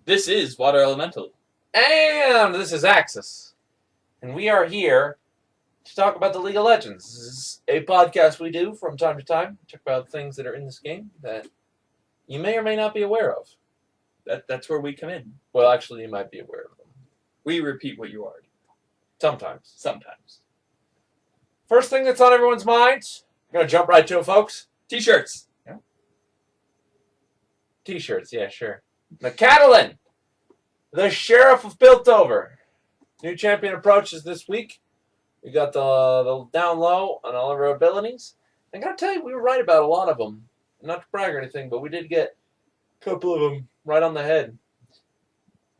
This is Water Elemental. And this is Axis. And we are here to talk about the League of Legends. This is a podcast we do from time to time. Talk about things that are in this game that you may or may not be aware of. That's where we come in. Well, actually, you might be aware of them. We repeat what you already. Sometimes. Sometimes. First thing that's on everyone's minds, we're going to jump right to it, folks. T-shirts. Yeah. T-shirts, yeah, sure. Now, Caitlyn, the Sheriff of Piltover. New champion approaches this week. We got the down low on all of our abilities. I gotta tell you, we were right about a lot of them. Not to brag or anything, but we did get a couple of them right on the head.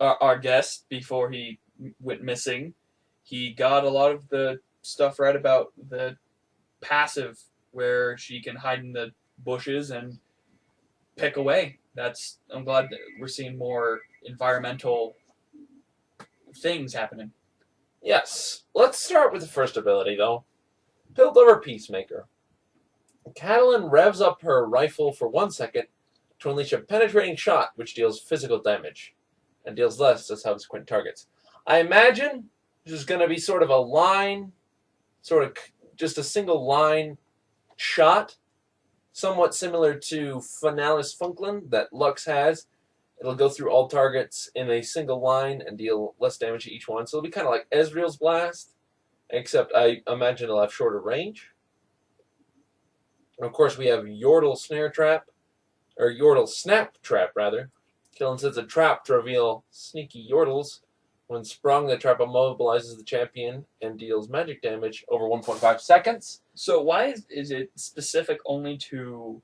Our guest, before he went missing, he got a lot of the stuff right about the passive, where she can hide in the bushes and pick away. I'm glad that we're seeing more environmental things happening. Yes. Let's start with the first ability, though. Piltover Peacemaker. Caitlyn revs up her rifle for 1 second to unleash a penetrating shot, which deals physical damage and deals less to subsequent targets. I imagine this is going to be sort of a line, just a single line shot, somewhat similar to Finalis Funklin that Lux has. It'll go through all targets in a single line and deal less damage to each one. So it'll be kind of like Ezreal's Blast, except I imagine it'll have shorter range. And of course, we have Yordle Snare Trap, or Yordle Snap Trap, rather. Killing sets a trap to reveal sneaky Yordles. When sprung, the trap immobilizes the champion and deals magic damage over 1.5 seconds. So why is it specific only to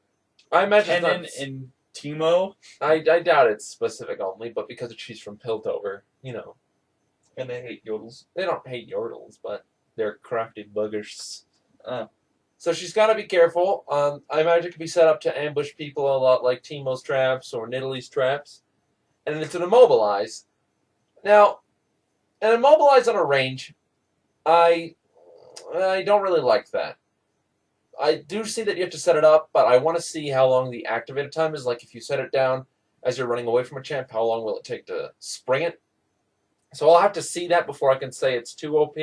I imagine Kennen and Teemo? I doubt it's specific only, but because she's from Piltover, you know. And they hate Yodels. They don't hate Yordles, but they're crafty buggers. So she's got to be careful. I imagine it can be set up to ambush people a lot like Teemo's traps or Nidalee's traps. And it's an immobilize. Now, an immobilize on a range, I don't really like that. I do see that you have to set it up, but I want to see how long the activated time is. Like if you set it down as you're running away from a champ, how long will it take to spring it? So I'll have to see that before I can say it's too OP,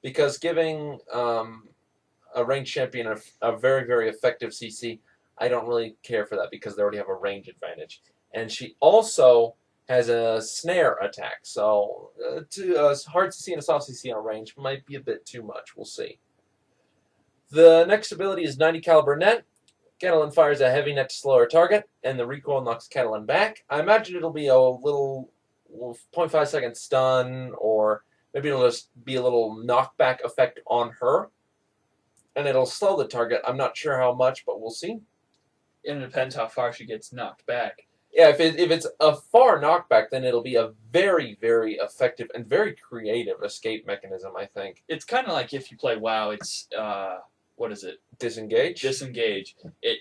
because giving a ranged champion a very, very effective CC, I don't really care for that because they already have a range advantage. And she also has a snare attack, so it's hard to see in a soft CC on range. Might be a bit too much. We'll see. The next ability is 90 caliber net. Caitlyn fires a heavy net to slow her target, and the recoil knocks Caitlyn back. I imagine it'll be a little 0.5 second stun, or maybe it'll just be a little knockback effect on her, and it'll slow the target. I'm not sure how much, but we'll see. And it depends how far she gets knocked back. Yeah, if it's a far knockback, then it'll be a very, very effective and very creative escape mechanism, I think. It's kind of like if you play WoW, it's, what is it? Disengage? Disengage. It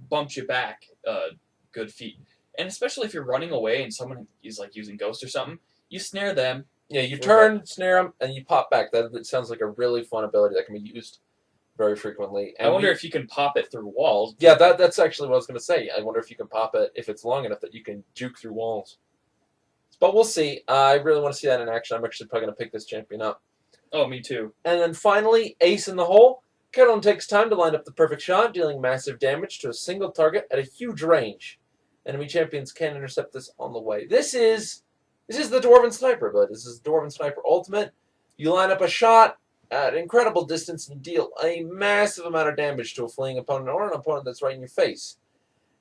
bumps you back a good feet. And especially if you're running away and someone is like using Ghost or something, you snare them. Yeah, you turn, snare them, and you pop back. That sounds like a really fun ability that can be used very frequently. And I wonder if you can pop it through walls. Yeah, that's actually what I was going to say. I wonder if you can pop it if it's long enough that you can juke through walls. But we'll see. I really want to see that in action. I'm actually probably going to pick this champion up. Oh, me too. And then finally, Ace in the Hole. Kennen takes time to line up the perfect shot, dealing massive damage to a single target at a huge range. Enemy champions can intercept this on the way. This is the Dwarven Sniper ability. This is Dwarven Sniper Ultimate. You line up a shot at incredible distance and deal a massive amount of damage to a fleeing opponent or an opponent that's right in your face.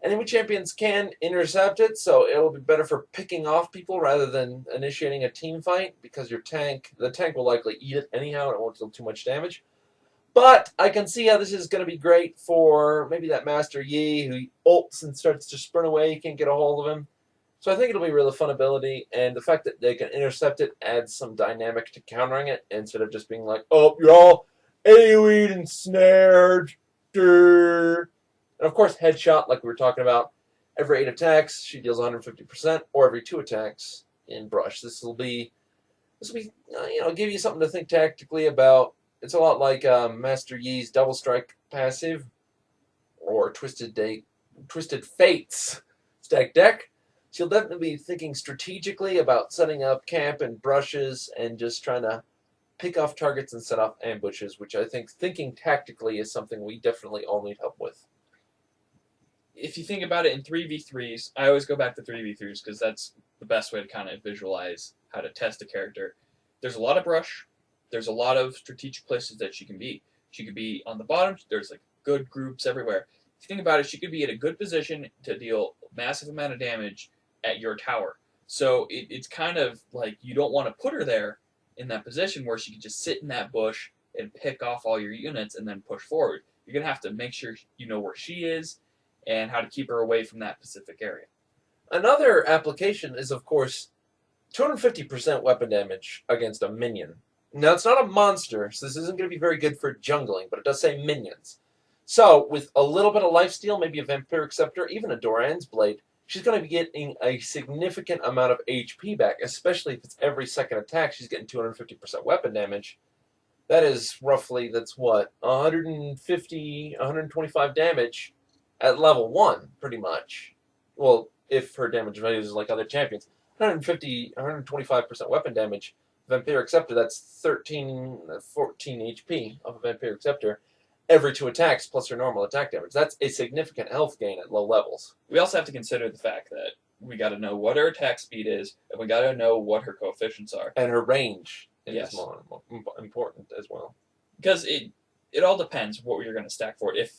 Enemy champions can intercept it, so it'll be better for picking off people rather than initiating a team fight, because the tank will likely eat it anyhow and it won't deal too much damage. But I can see how this is going to be great for maybe that Master Yi who ults and starts to sprint away. You can't get a hold of him. So I think it'll be a really fun ability, and the fact that they can intercept it adds some dynamic to countering it, instead of just being like, oh, you're all AoE'd and snared. And of course, headshot, like we were talking about. Every 8 attacks, she deals 150%, or every 2 attacks in brush. This will be, give you something to think tactically about It's a lot like Master Yi's Double Strike passive or Twisted Fates stack deck. So you'll definitely be thinking strategically about setting up camp and brushes and just trying to pick off targets and set off ambushes, which I think thinking tactically is something we definitely all need help with. If you think about it in 3v3s, I always go back to 3v3s because that's the best way to kind of visualize how to test a character. There's a lot of brush. There's a lot of strategic places that she can be. She could be on the bottom. There's like good groups everywhere. If you think about it, she could be in a good position to deal massive amount of damage at your tower. So it's kind of like you don't want to put her there in that position where she could just sit in that bush and pick off all your units and then push forward. You're going to have to make sure you know where she is and how to keep her away from that specific area. Another application is, of course, 250% weapon damage against a minion. Now, it's not a monster, so this isn't going to be very good for jungling, but it does say minions. So, with a little bit of lifesteal, maybe a Vampiric Scepter, even a Doran's Blade, she's going to be getting a significant amount of HP back, especially if it's every second attack. She's getting 250% weapon damage. That is roughly, that's what, 150, 125 damage at level 1, pretty much. Well, if her damage value is like other champions. 150, 125% weapon damage. Vampiric Scepter, that's 13, 14 HP of a Vampiric Scepter every 2 attacks plus her normal attack damage. That's a significant health gain at low levels. We also have to consider the fact that we got to know what her attack speed is, and we got to know what her coefficients are. And her range Yes. is more important as well. Because it all depends what you're going to stack for it. If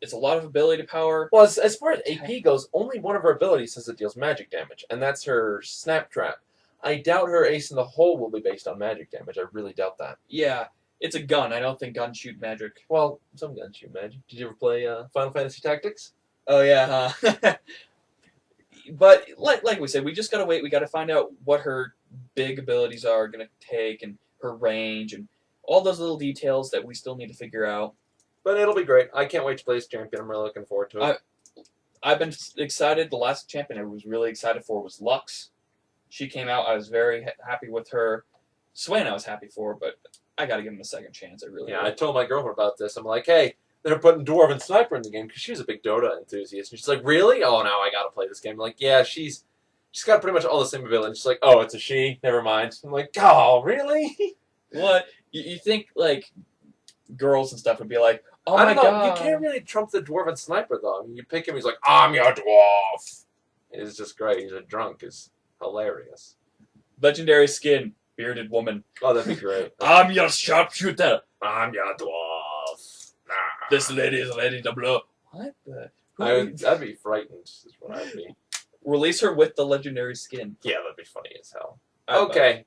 it's a lot of ability power... Well, as far as AP goes, only one of her abilities says it deals magic damage, and that's her Snap Trap. I doubt her ace in the hole will be based on magic damage. I really doubt that. Yeah, it's a gun. I don't think guns shoot magic. Well, some guns shoot magic. Did you ever play Final Fantasy Tactics? Oh, yeah, huh? But, like we said, we just gotta wait. We gotta find out what her big abilities are going to take, and her range, and all those little details that we still need to figure out. But it'll be great. I can't wait to play this champion. I'm really looking forward to it. I've been excited. The last champion I was really excited for was Lux. She came out. I was very happy with her. Swain I was happy for, but I got to give him a second chance. I really I told my girlfriend about this. I'm like, hey, they're putting Dwarven Sniper in the game because she was a big Dota enthusiast. And she's like, really? Oh, now I got to play this game. I'm like, yeah, she's got pretty much all the same abilities. She's like, oh, it's a she. Never mind. I'm like, oh, really? What? You think, like, girls and stuff would be like, oh, I my don't know. God. You can't really trump the Dwarven Sniper, though. I mean, you pick him, he's like, I'm your dwarf. It's just great. He's a drunk. It's hilarious. Legendary skin, bearded woman. Oh, that'd be great. I'm your sharpshooter. I'm your dwarf. This lady is Lady the Blue. What the? I'd be frightened, is what I'd be. Release her with the legendary skin. Yeah, that'd be funny as hell. Okay.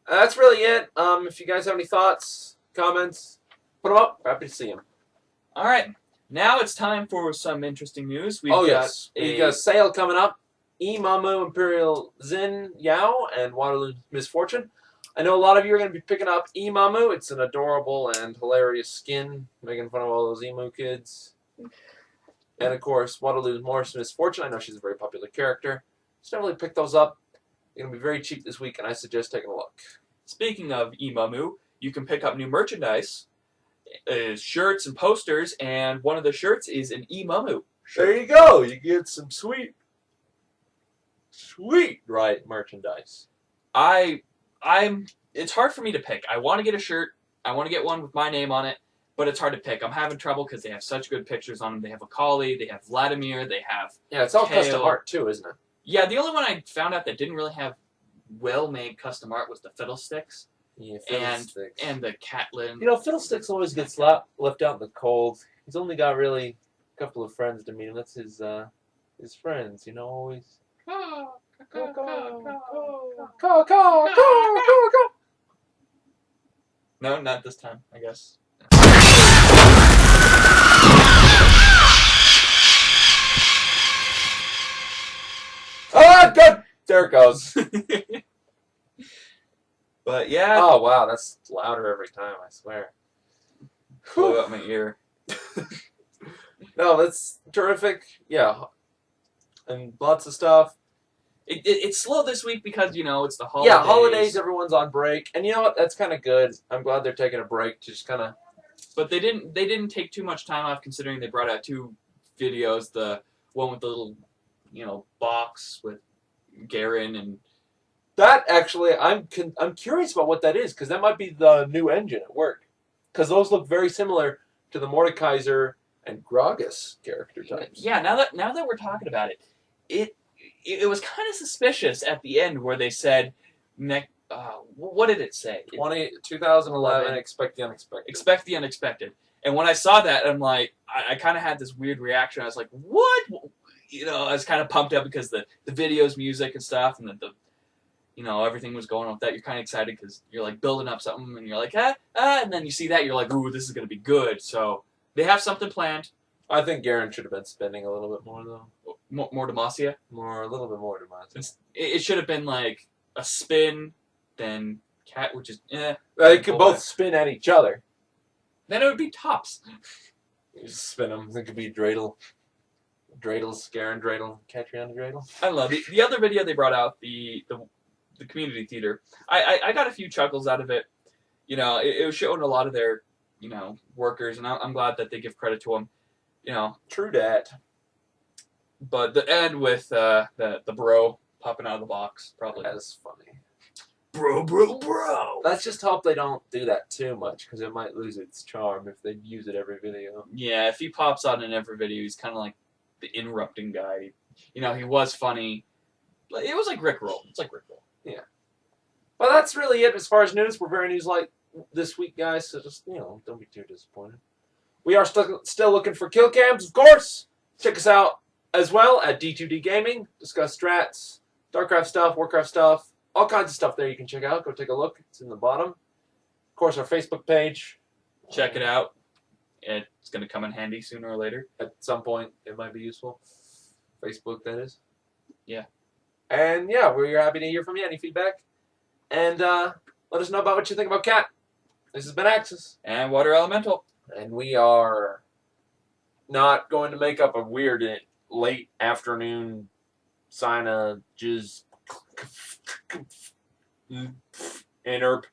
That's really it. If you guys have any thoughts, comments, put them up. Happy to see them. All right. Now it's time for some interesting news. We got a sale coming up. Imamu Imperial Zin Yao and Waterloo Misfortune. I know a lot of you are going to be picking up Imamu. It's an adorable and hilarious skin, making fun of all those emu kids. And of course, Waterloo Misfortune. I know she's a very popular character. So definitely pick those up. They're going to be very cheap this week, and I suggest taking a look. Speaking of Imamu, you can pick up new merchandise, shirts and posters, and one of the shirts is an Imamu shirt. There you go. You get some sweet right merchandise. It's hard for me to pick. I want to get a shirt. I want to get one with my name on it, but it's hard to pick. I'm having trouble because they have such good pictures on them. They have Akali, they have Vladimir, they have it's all Kale. custom art too, isn't it? Yeah, the only one I found out that didn't really have well-made custom art was the Fiddlesticks. Yeah, Fiddlesticks. And the Caitlyn. You know, Fiddlesticks always gets left out in the cold. He's only got really a couple of friends to meet him. That's his friends, you know, always. No, not this time, I guess. Oh, good! There it goes. But yeah. Oh, wow, that's louder every time, I swear. Blew out my ear. No, that's terrific. Yeah. And lots of stuff. It's slow this week because it's the holidays. Yeah, holidays. Everyone's on break, and you know what? That's kind of good. I'm glad they're taking a break to just kind of. But they didn't take too much time off considering they brought out 2 videos. The one with the little box with Garen and. That actually, I'm curious about what that is because that might be the new engine at work. Because those look very similar to the Mordekaiser and Gragas character types. Yeah, now that we're talking about it was kind of suspicious at the end where they said, what did it say? 2011, expect the unexpected. Expect the unexpected. And when I saw that, I'm like, I kind of had this weird reaction. I was like, what? I was kind of pumped up because the videos, music, and stuff, and the everything was going on with that. You're kind of excited because you're like building up something, and you're like, and then you see that, you're like, ooh, this is going to be good. So they have something planned. I think Garen should have been spending a little bit more, though. More Demacia? A little bit more Demacia. It should have been like a spin, then Cat, which is, They could both spin at each other. Then it would be tops. You just spin them. It could be Garen Dreidel, Catriona Dreidel. I love it. The other video they brought out, the community theater, I got a few chuckles out of it. It was showing a lot of their, workers, and I'm glad that they give credit to them. True dat. But the end with the bro popping out of the box, probably. That's funny. Bro. Let's just hope they don't do that too much, because it might lose its charm if they use it every video. Yeah, if he pops out in every video, he's kind of like the interrupting guy. He was funny. It was like Rickroll. It's like Rickroll. Yeah. Well, that's really it as far as news. We're very news-light this week, guys, so just, don't be too disappointed. We are still looking for kill cams, of course. Check us out as well at D2D Gaming. Discuss strats, StarCraft stuff, Warcraft stuff, all kinds of stuff there you can check out. Go take a look. It's in the bottom. Of course, our Facebook page. Check it out. It's going to come in handy sooner or later. At some point, it might be useful. Facebook, that is. Yeah. And yeah, we're happy to hear from you. Any feedback? And let us know about what you think about Cat. This has been Axis. And Water Elemental. And we are not going to make up a weird late afternoon sign of jizz interp